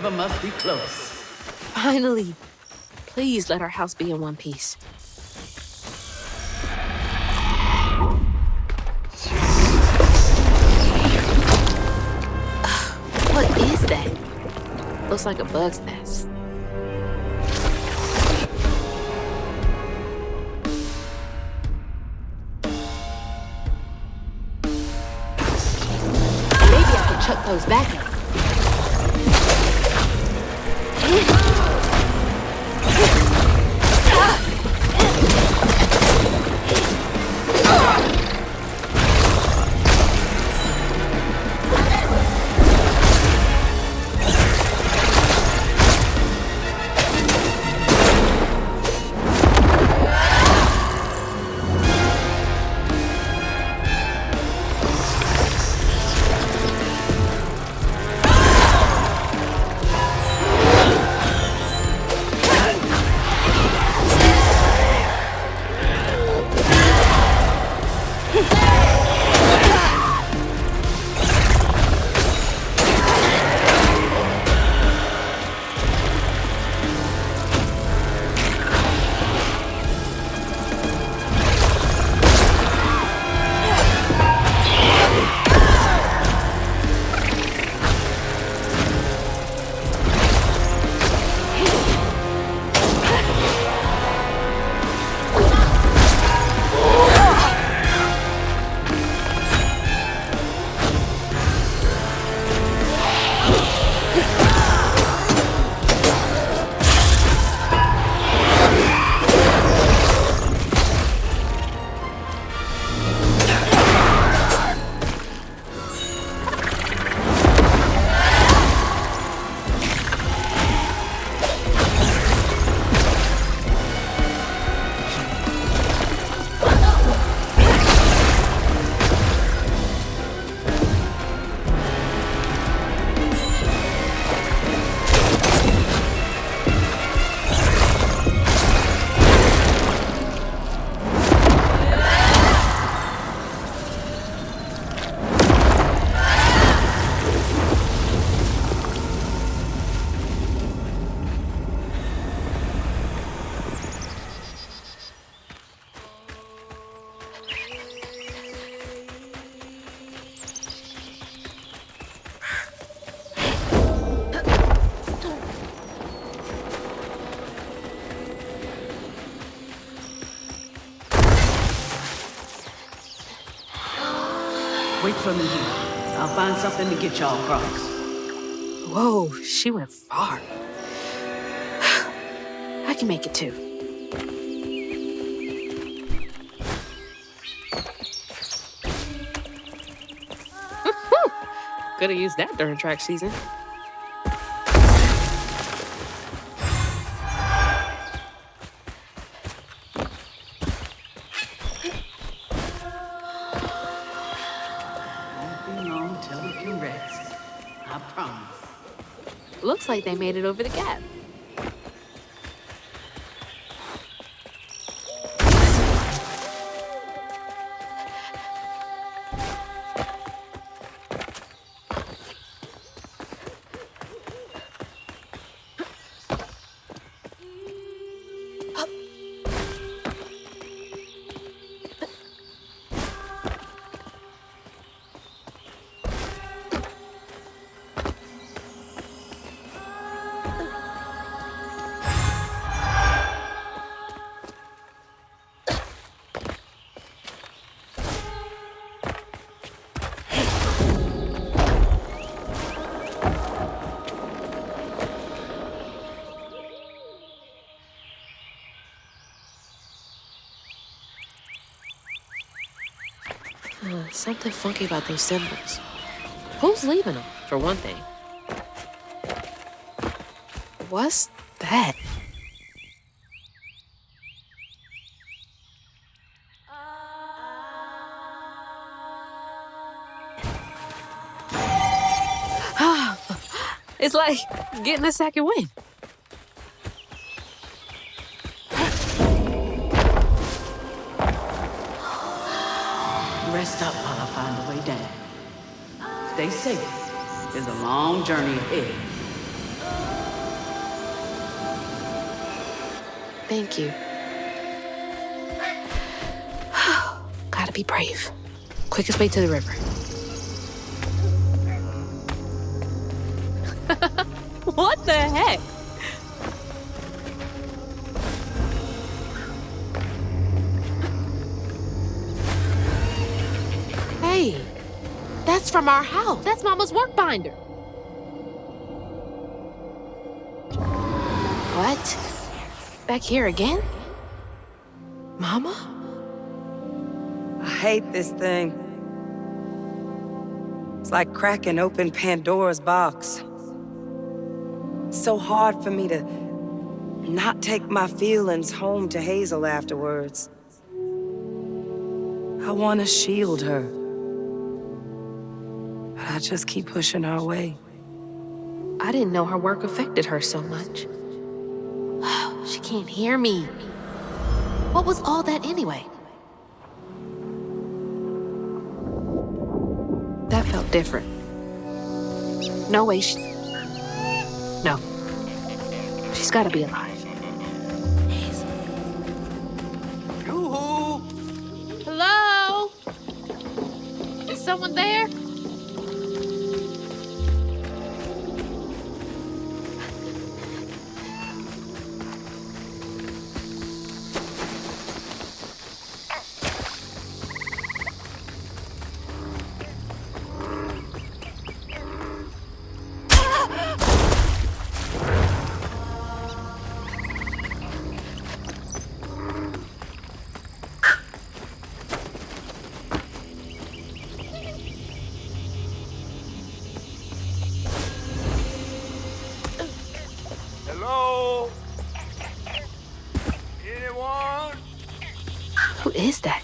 river must be close. Finally. Please let our house be in one piece. What is that? Looks like a bug's nest. Maybe I can chuck those back at him. Wait for me here. I'll find something to get y'all across. Whoa, she went far. I can make it too. Could have used that during track season. Looks like they made it over the gap. Something funky about those symbols. Who's leaving them, for one thing? What's that? It's like getting a second wind. Rest up while I find a way down. Stay safe. There's a long journey ahead. Thank you. Gotta be brave. Quickest way to the river. What the heck? Hey, that's from our house. That's Mama's work binder. What? Back here again? Mama? I hate this thing. It's like cracking open Pandora's box. It's so hard for me to not take my feelings home to Hazel afterwards. I want to shield her. But I just keep pushing her away. I didn't know her work affected her so much. She can't hear me. What was all that anyway? That felt different. No way No. She's gotta be alive. Yoo-hoo! Hello? Is someone there? Hello? Anyone? Who is that?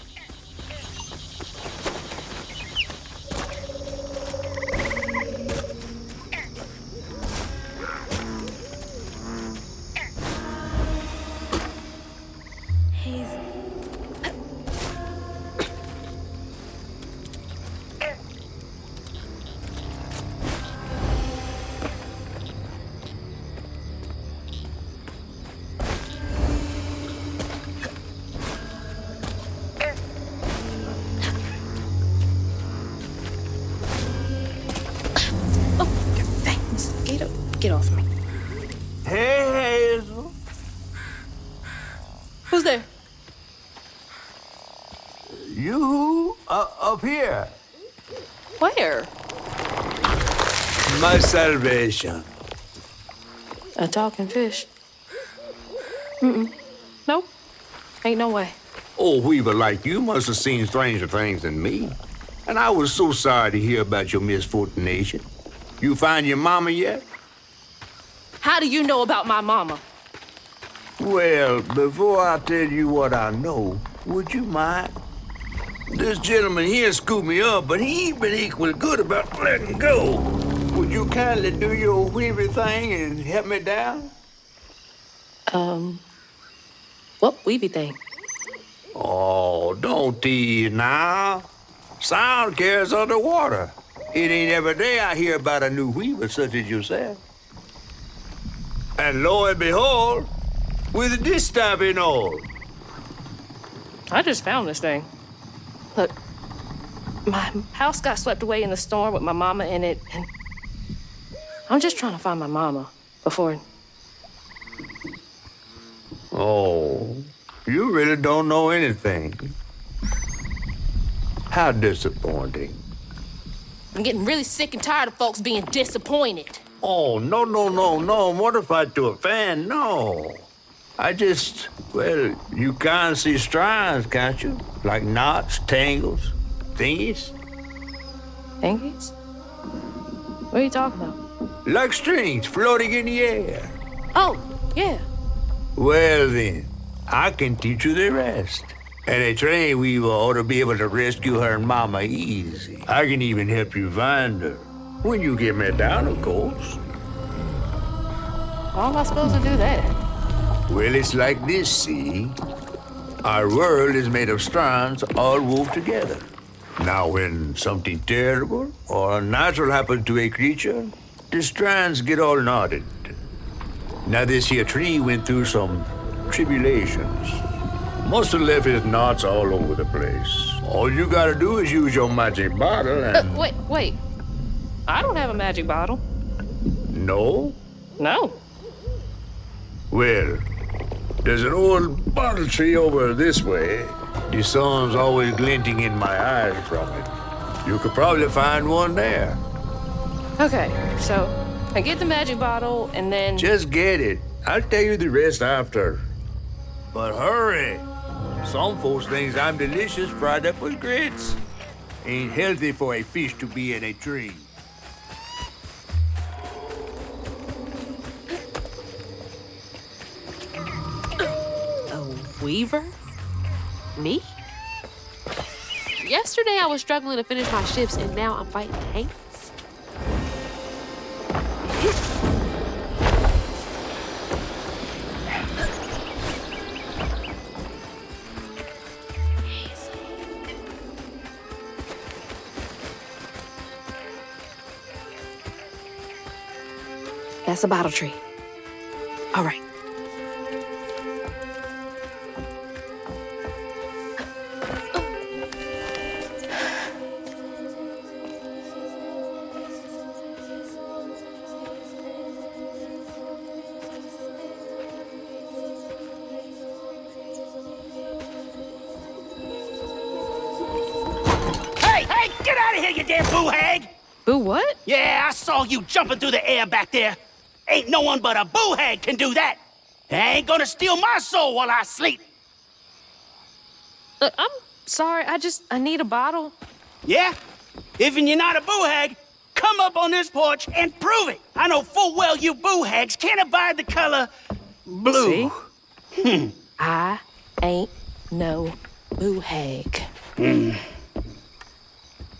Get off me. Hey, Hazel. Who's there? You up here. Where? My salvation. A talking fish. Nope. Ain't no way. Oh, Weaver, like you must have seen stranger things than me. And I was so sorry to hear about your misfortunation. You find your mama yet? How do you know about my mama? Well, before I tell you what I know, would you mind? This gentleman here scooped me up, but he ain't been equally good about letting go. Would you kindly do your Weaver thing and help me down? What weavy thing? Oh, don't tease now. Sound carries underwater. It ain't every day I hear about a new weaver such as yourself. And lo and behold, with this type and all. I just found this thing. Look, my house got swept away in the storm with my mama in it, and I'm just trying to find my mama before... Oh, you really don't know anything. How disappointing. I'm getting really sick and tired of folks being disappointed. Oh, no, mortified to a fan, no. I just, well, you can't see strands, can't you? Like knots, tangles, thingies. Thingies? What are you talking about? Like strings floating in the air. Oh, yeah. Well then, I can teach you the rest. And a train weaver ought to be able to rescue her mama easy. I can even help you find her. When you get me down, of course. How am I supposed to do that? Well, it's like this, see? Our world is made of strands all wove together. Now, when something terrible or unnatural happens to a creature, the strands get all knotted. Now, this here tree went through some tribulations. Must have left his knots all over the place. All you gotta do is use your magic bottle and... Wait. I don't have a magic bottle. No? No. Well, there's an old bottle tree over this way. The sun's always glinting in my eyes from it. You could probably find one there. Okay, so I get the magic bottle and then... Just get it. I'll tell you the rest after. But hurry. Some folks think I'm delicious fried up with grits. Ain't healthy for a fish to be in a tree. A weaver? Me? Yesterday I was struggling to finish my shifts and now I'm fighting ants. That's a bottle tree. All right. Hey, get out of here, you damn boo hag! Boo what? Yeah, I saw you jumping through the air back there. Ain't no one but a boo hag can do that. I ain't gonna steal my soul while I sleep. I'm sorry, I need a bottle. Yeah? If you're not a boo hag, come up on this porch and prove it. I know full well you boo hags can't abide the color blue. See? I ain't no boo hag.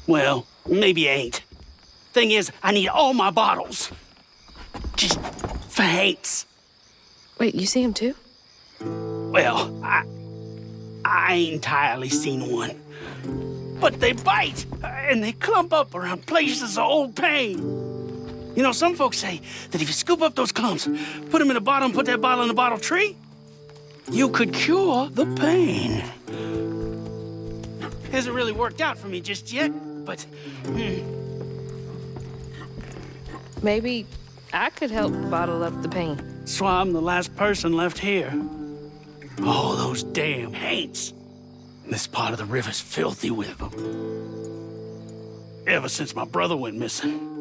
Well, maybe you ain't. Thing is, I need all my bottles. Just for hates. Wait, you see him too? Well, I ain't entirely seen one. But they bite, and they clump up around places of old pain. You know, some folks say that if you scoop up those clumps, put them in a bottle and put that bottle in a bottle tree, you could cure the pain. Hasn't really worked out for me just yet, but... Maybe I could help bottle up the pain. That's why I'm the last person left here. All those damn haints. This part of the river's filthy with them. Ever since my brother went missing.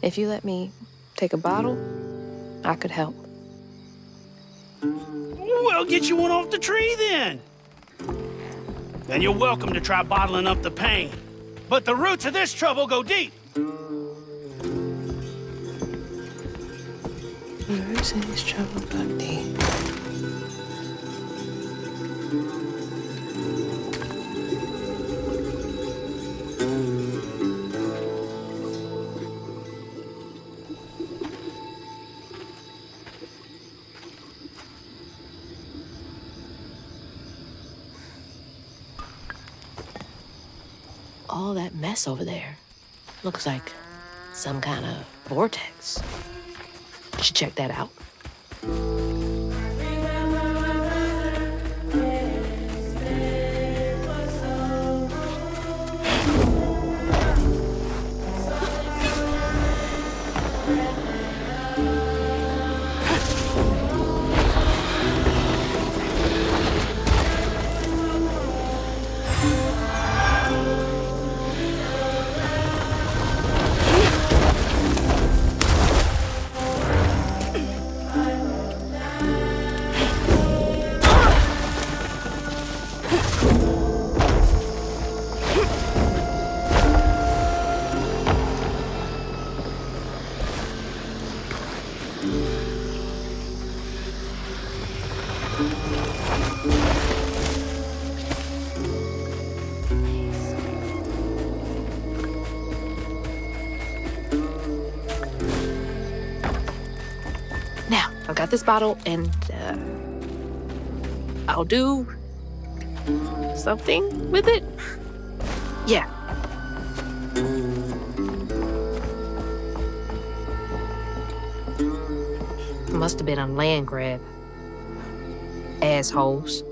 If you let me take a bottle, I could help. Well, get you one off the tree then. And you're welcome to try bottling up the pain. But the roots of this trouble go deep. The roots of this trouble go deep. All that mess over there looks like some kind of vortex. Should check that out. Now, I've got this bottle, and I'll do something with it. Yeah. Must have been a land grab. Assholes.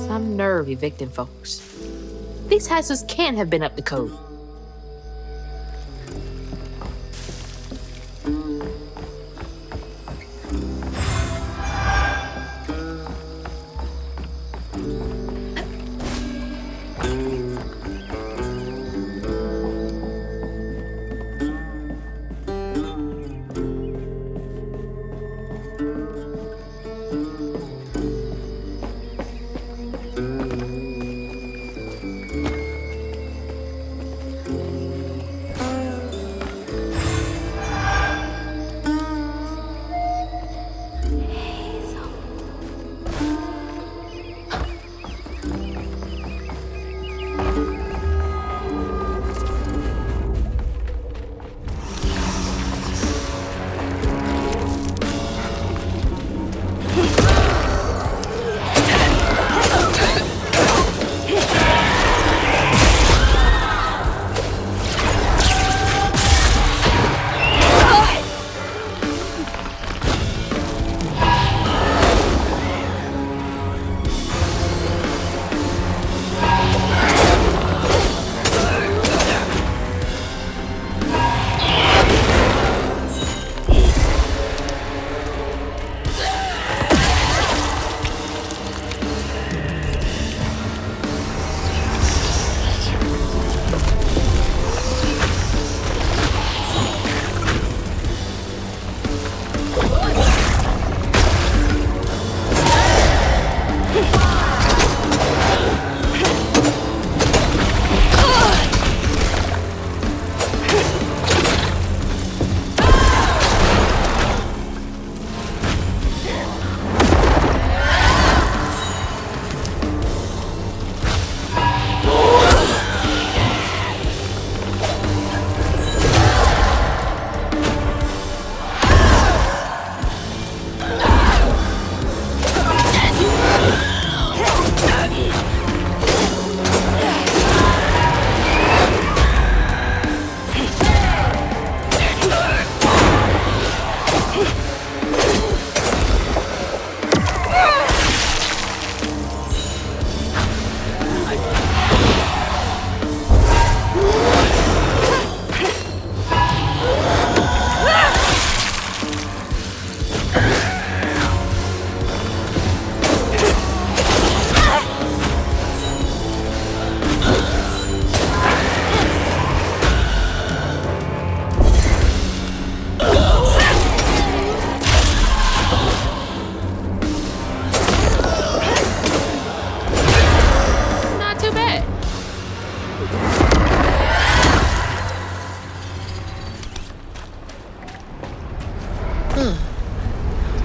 Some nerve evicting folks. These houses can't have been up to code.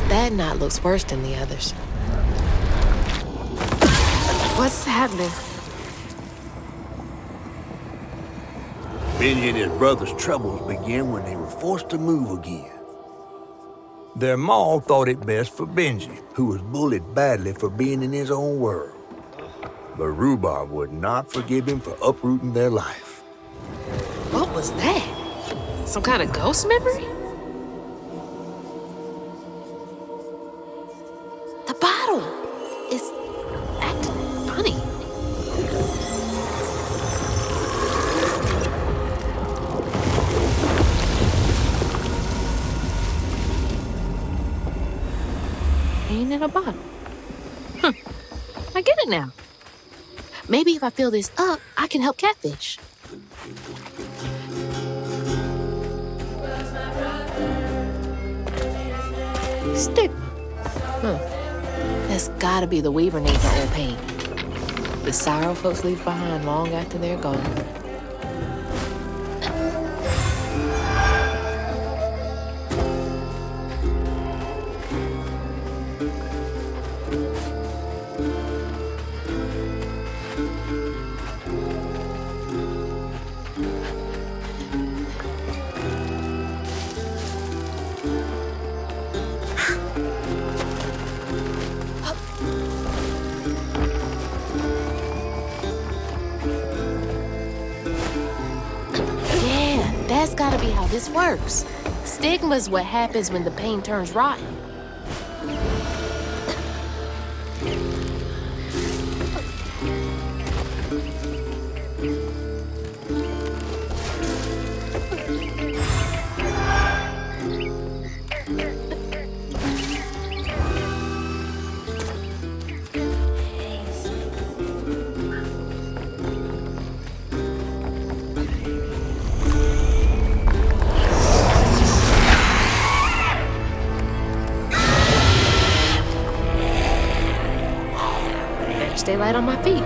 That knot looks worse than the others. What's happening? Benji and his brother's troubles began when they were forced to move again. Their ma thought it best for Benji, who was bullied badly for being in his own world. But Rhubarb would not forgive him for uprooting their life. What was that? Some kind of ghost memory? The bottle is acting funny. pain in a bottle. I get it now. Maybe if I fill this up, I can help catfish. Stick. That's gotta be the Weaver name for old pain. The sorrow folks leave behind long after they're gone. That's gotta be how this works. Stigma's what happens when the pain turns rotten. Stay light on my feet.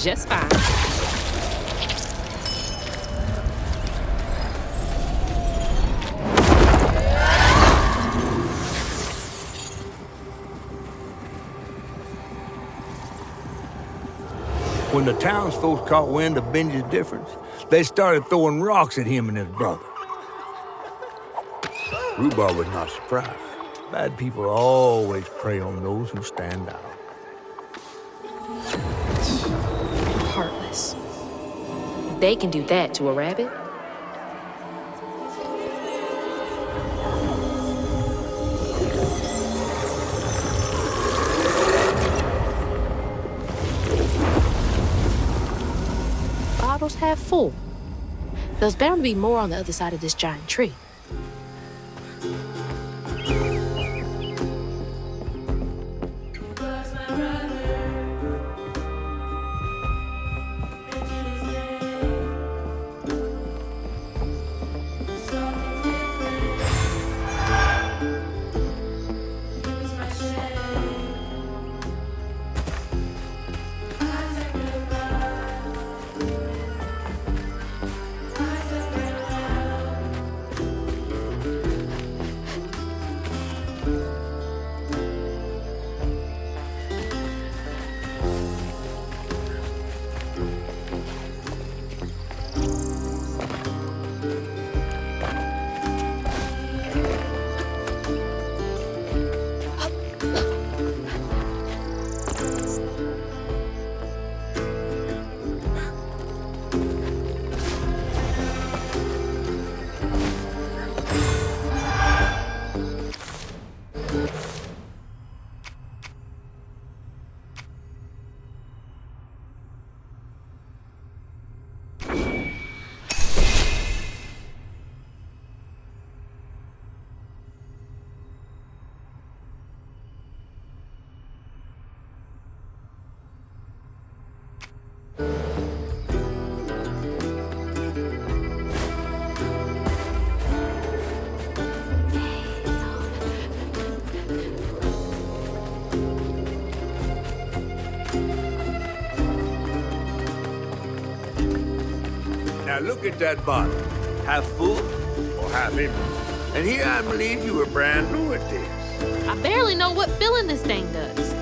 Just fine. When the townsfolk caught wind of Benji's difference, they started throwing rocks at him and his brother. Rhubarb was not surprised. Bad people always prey on those who stand out. Heartless. They can do that to a rabbit. Bottles half full. There's bound to be more on the other side of this giant tree. Now look at that bottle. Half full or half empty. And here I believe you were brand new at this. I barely know what filling this thing does.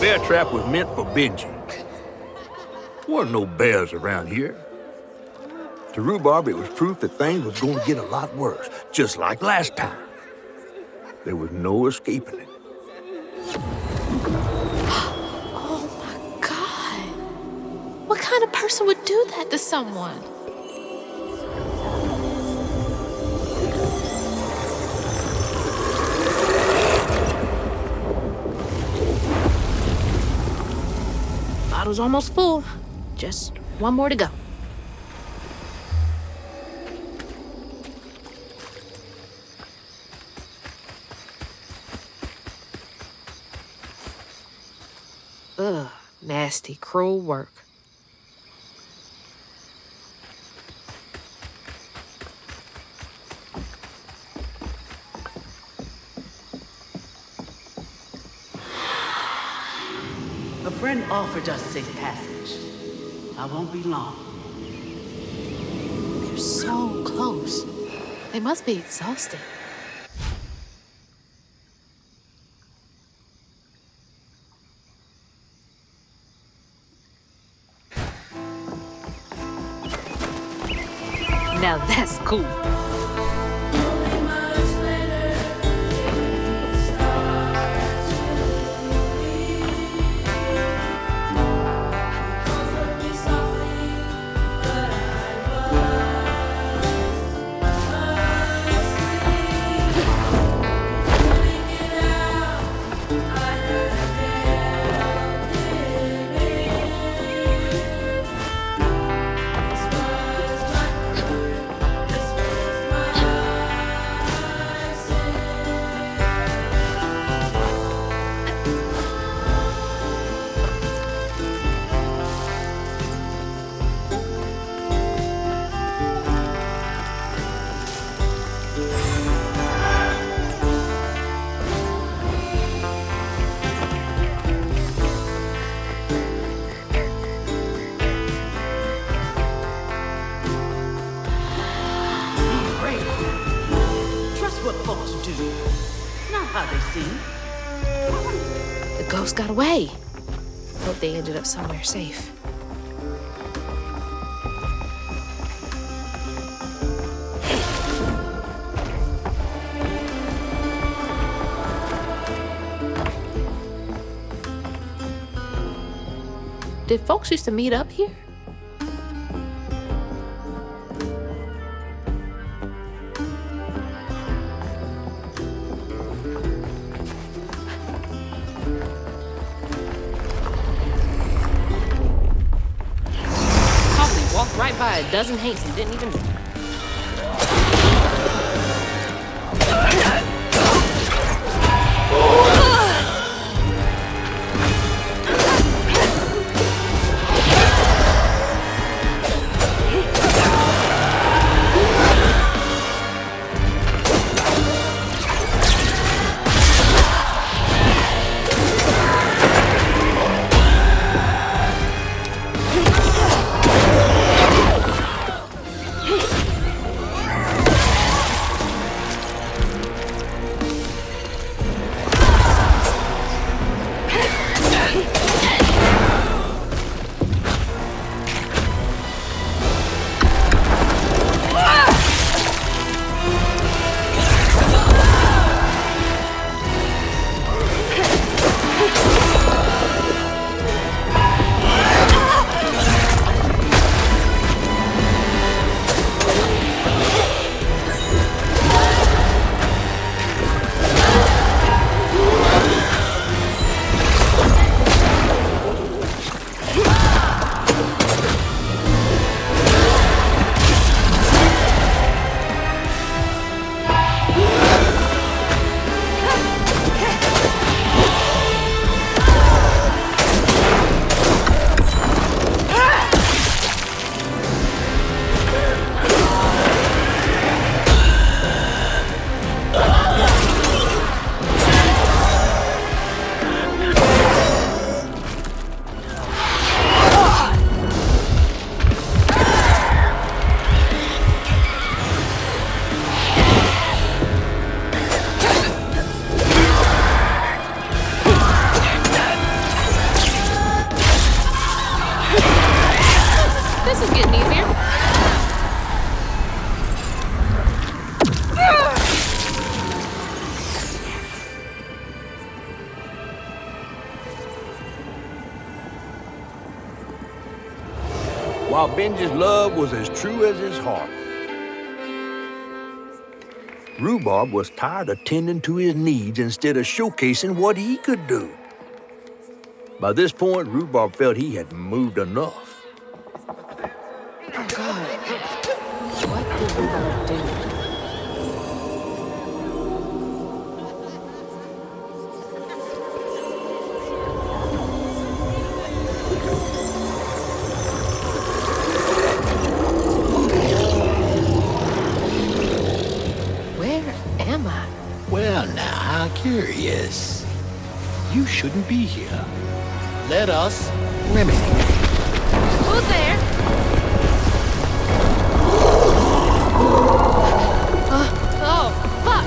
bear trap was meant for Benji. Wasn't no bears around here. To rhubarb, it was proof that things was going to get a lot worse, just like last time. There was no escaping it. Oh my God. What kind of person would do that to someone? Bottle's almost full. Just one more to go. Ugh, nasty, cruel work. A friend offered us safe passage. I won't be long. They're so close. They must be exhausted. Now that's cool. to do, not how they seem. The ghost got away. Hope they ended up somewhere safe. Did folks used to meet up here? Coffee walked right by a dozen haints and didn't even... While Benji's love was as true as his heart, Rhubarb was tired of tending to his needs instead of showcasing what he could do. By this point, Rhubarb felt he had moved enough. Oh, God. What did Rhubarb do? Well, now, how curious. You shouldn't be here. Let us remedy. Who's there? Oh, fuck!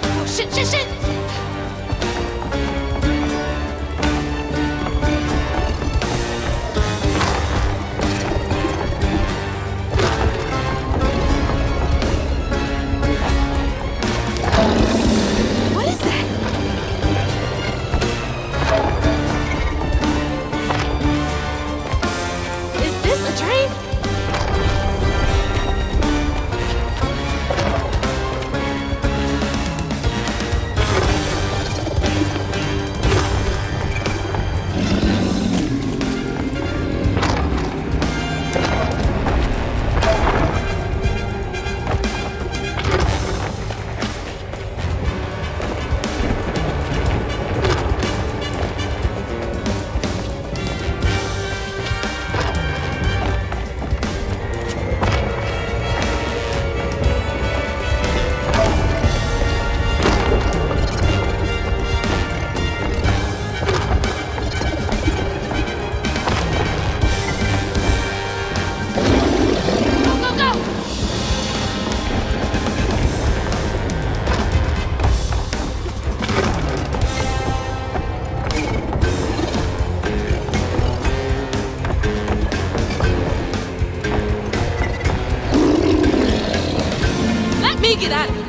Oh, shit! me get out of here.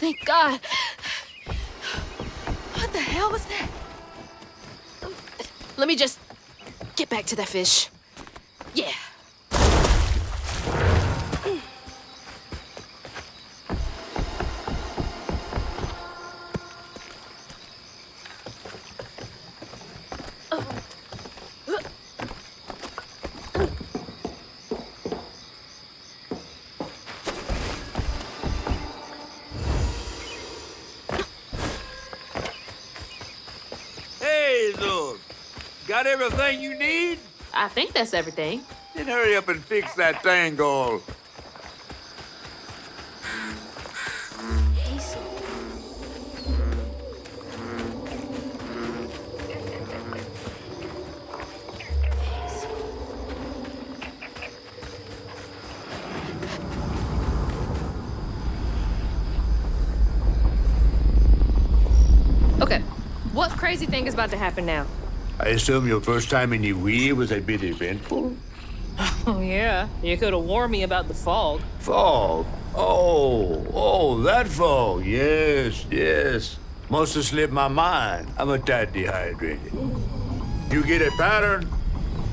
Thank God. What the hell was that? Let me just get back to that fish. Yeah. Hazel, got everything you need? I think that's everything. Then hurry up and fix that tangle. Okay, what crazy thing is about to happen now? I assume your first time in the wheel was a bit eventful? Oh, yeah. You could have warned me about the fog. Fog? Oh, that fog. Yes. Must have slipped my mind. I'm a tad dehydrated. You get a pattern?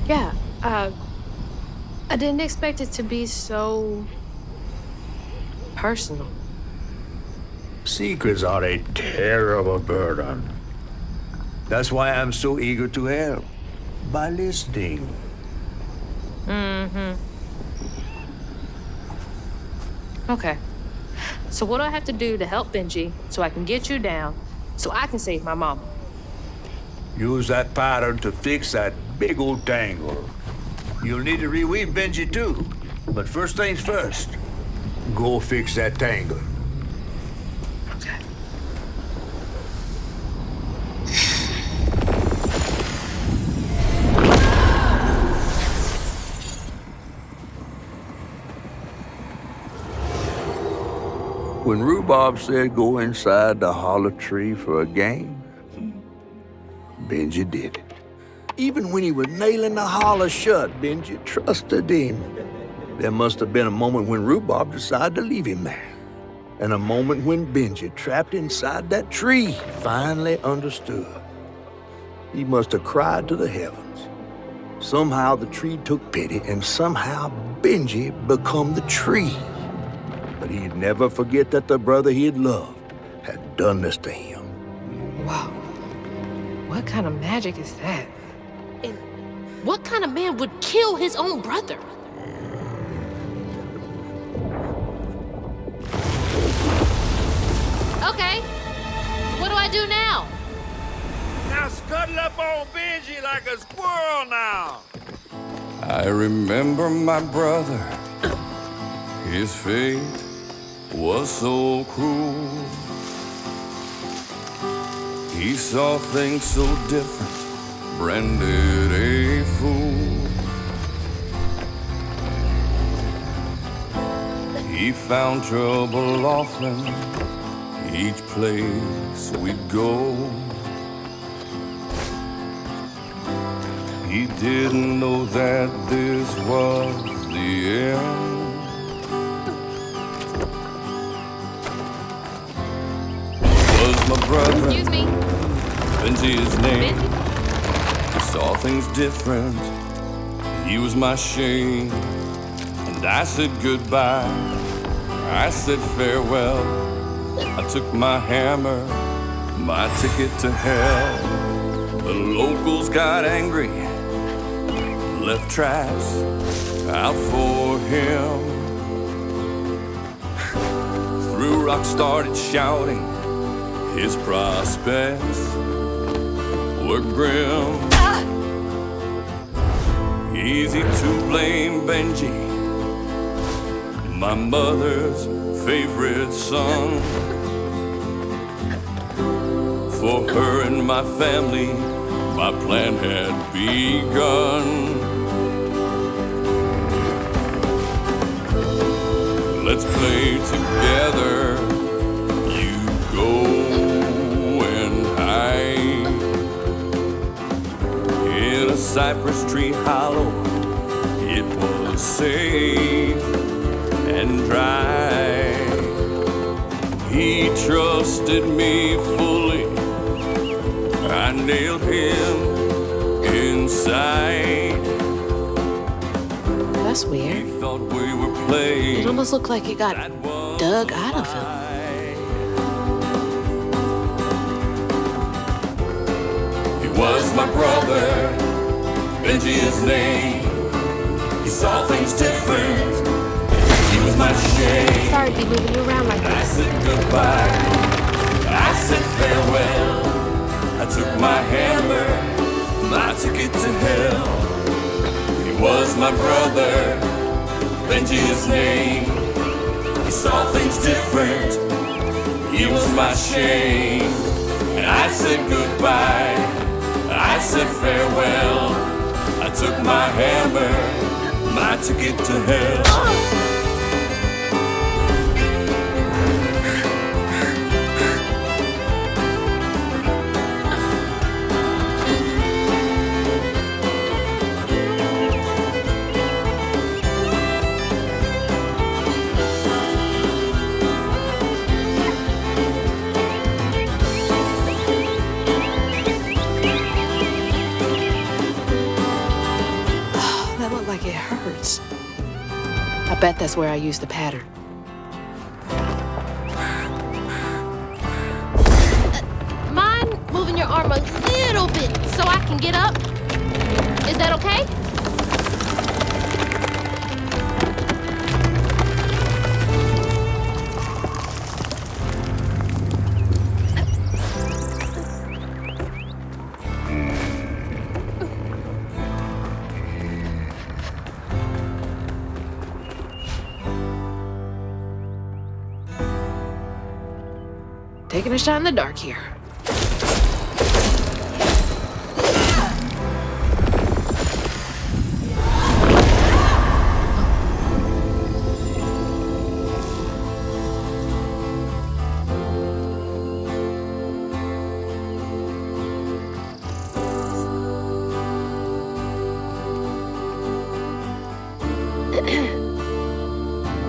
Yeah, I didn't expect it to be so personal. Secrets are a terrible burden. That's why I'm so eager to help. By listening. Okay. So what do I have to do to help Benji so I can get you down so I can save my mama? Use that pattern to fix that big old tangle. You'll need to reweave Benji too. But first things first, go fix that tangle. Okay. When Rhubarb said go inside the hollow tree for a game, Benji did it. Even when he was nailing the hollow shut, Benji trusted him. There must have been a moment when Rhubarb decided to leave him there. And a moment when Benji, trapped inside that tree, finally understood. He must have cried to the heavens. Somehow the tree took pity, and somehow Benji become the tree. But he'd never forget that the brother he'd loved had done this to him. Wow. What kind of magic is that? And what kind of man would kill his own brother? Okay. What do I do now? Now scuttle up on Benji like a squirrel now. I remember my brother. His fate was so cruel. He saw things so different, branded a fool. He found trouble often, each place we'd go. He didn't know that this was the end. Was my brother, Excuse me. Benji his name. Benji? He saw things different. He was my shame. And I said goodbye. I said farewell. I took my hammer, my ticket to hell. The local locals got angry, left traps out for him. Threw rocks, started shouting, his prospects were grim. Easy to blame Benji, my mother's favorite son. For her and my family, my plan had begun. Let's play together. You go and hide in a cypress tree hollow. It was safe and dry. He trusted me fully. I nailed him inside. That's weird. He thought we were playing. It almost looked like it got dug out of him. He was my brother, Benji his name. He saw things different. He was my shame. Sorry to be moving you around like I this. said goodbye. I said farewell. I took my hammer, my ticket to hell. He was my brother, Benji his name. He saw things different. He was my shame. And I said goodbye. I said farewell. I took my hammer, my ticket to hell. I bet that's where I used the pattern. Mind moving your arm a little bit so I can get up? Is that okay? Taking a shot in the dark here.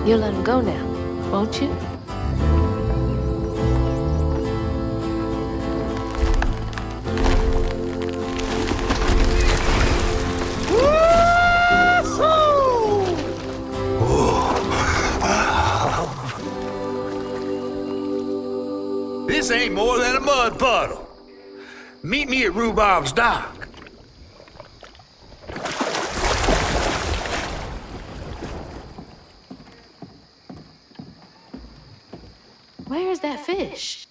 You'll let him go now, won't you? This ain't more than a mud puddle. Meet me at Rhubob's dock. Where's that fish?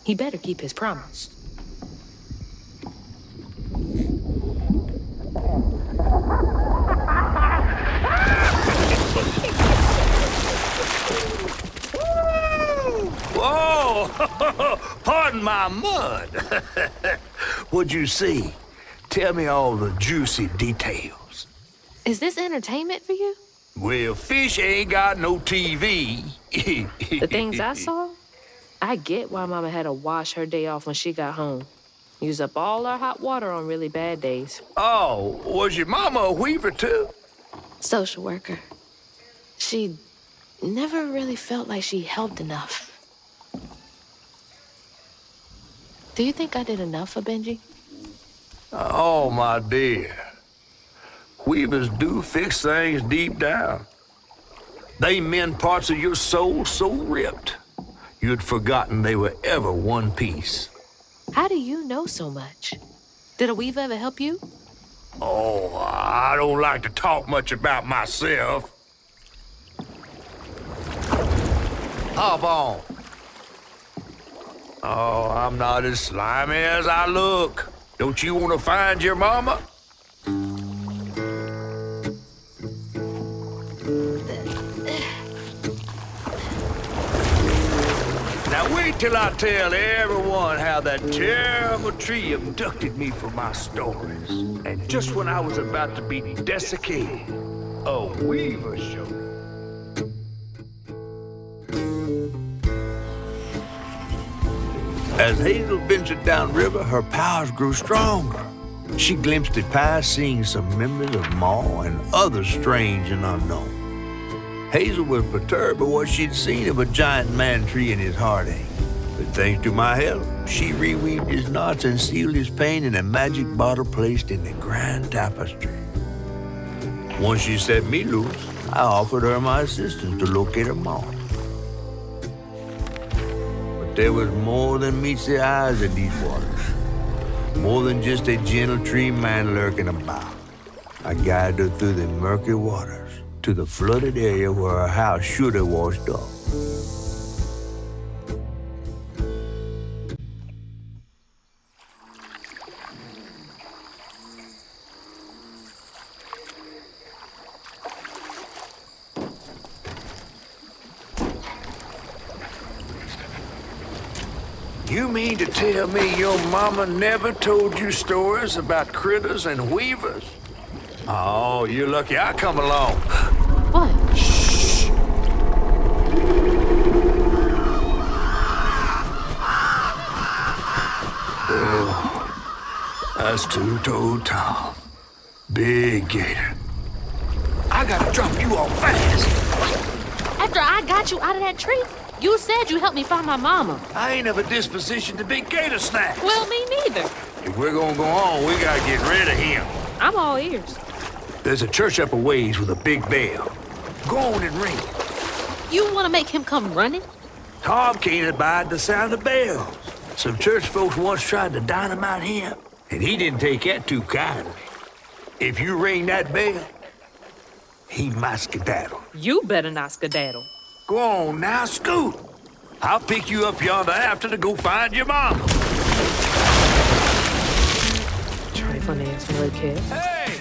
He better keep his promise. Whoa! Pardon my mud. What'd you see? Tell me all the juicy details. Is this entertainment for you? Well, fish ain't got no TV. The things I saw? I get why Mama had to wash her day off when she got home. Use up all our hot water on really bad days. Oh, was your mama a weaver too? Social worker. She never really felt like she helped enough. Do you think I did enough for Benji? Oh, my dear. Weavers do fix things deep down. They mend parts of your soul so ripped, you'd forgotten they were ever one piece. How do you know so much? Did a weaver ever help you? Oh, I don't like to talk much about myself. Hop on. Oh, I'm not as slimy as I look. Don't you want to find your mama? Now wait till I tell everyone how that terrible tree abducted me for my stories. And just when I was about to be desiccated, a weaver showed up. As Hazel ventured downriver, her powers grew stronger. She glimpsed it past, seeing some members of Ma and others strange and unknown. Hazel was perturbed by what she'd seen of a giant man tree in his heartache. But thanks to my help, she reweaved his knots and sealed his pain in a magic bottle placed in the grand tapestry. Once she set me loose, I offered her my assistance to locate her Ma. There was more than meets the eyes in these waters. More than just a gentle tree man lurking about. I guided her through the murky waters to the flooded area where her house should have washed up. You mean to tell me your mama never told you stories about critters and weavers? Oh, you're lucky I come along. What? Shh. Oh, that's two-toed Tom. Big gator. I gotta drop you off fast. After I got you out of that tree, you said you helped me find my mama. I ain't of a disposition to be gator snacks. Well, me neither. If we're gonna go on, we gotta get rid of him. I'm all ears. There's a church up a ways with a big bell. Go on and ring it. You want to make him come running? Tom can't abide the sound of bells. Some church folks once tried to dynamite him, and he didn't take that too kindly. If you ring that bell, he might skedaddle. You better not skedaddle. Go on now, scoot. I'll pick you up yonder after to go find your mom. Trifling ass little kid. Hey,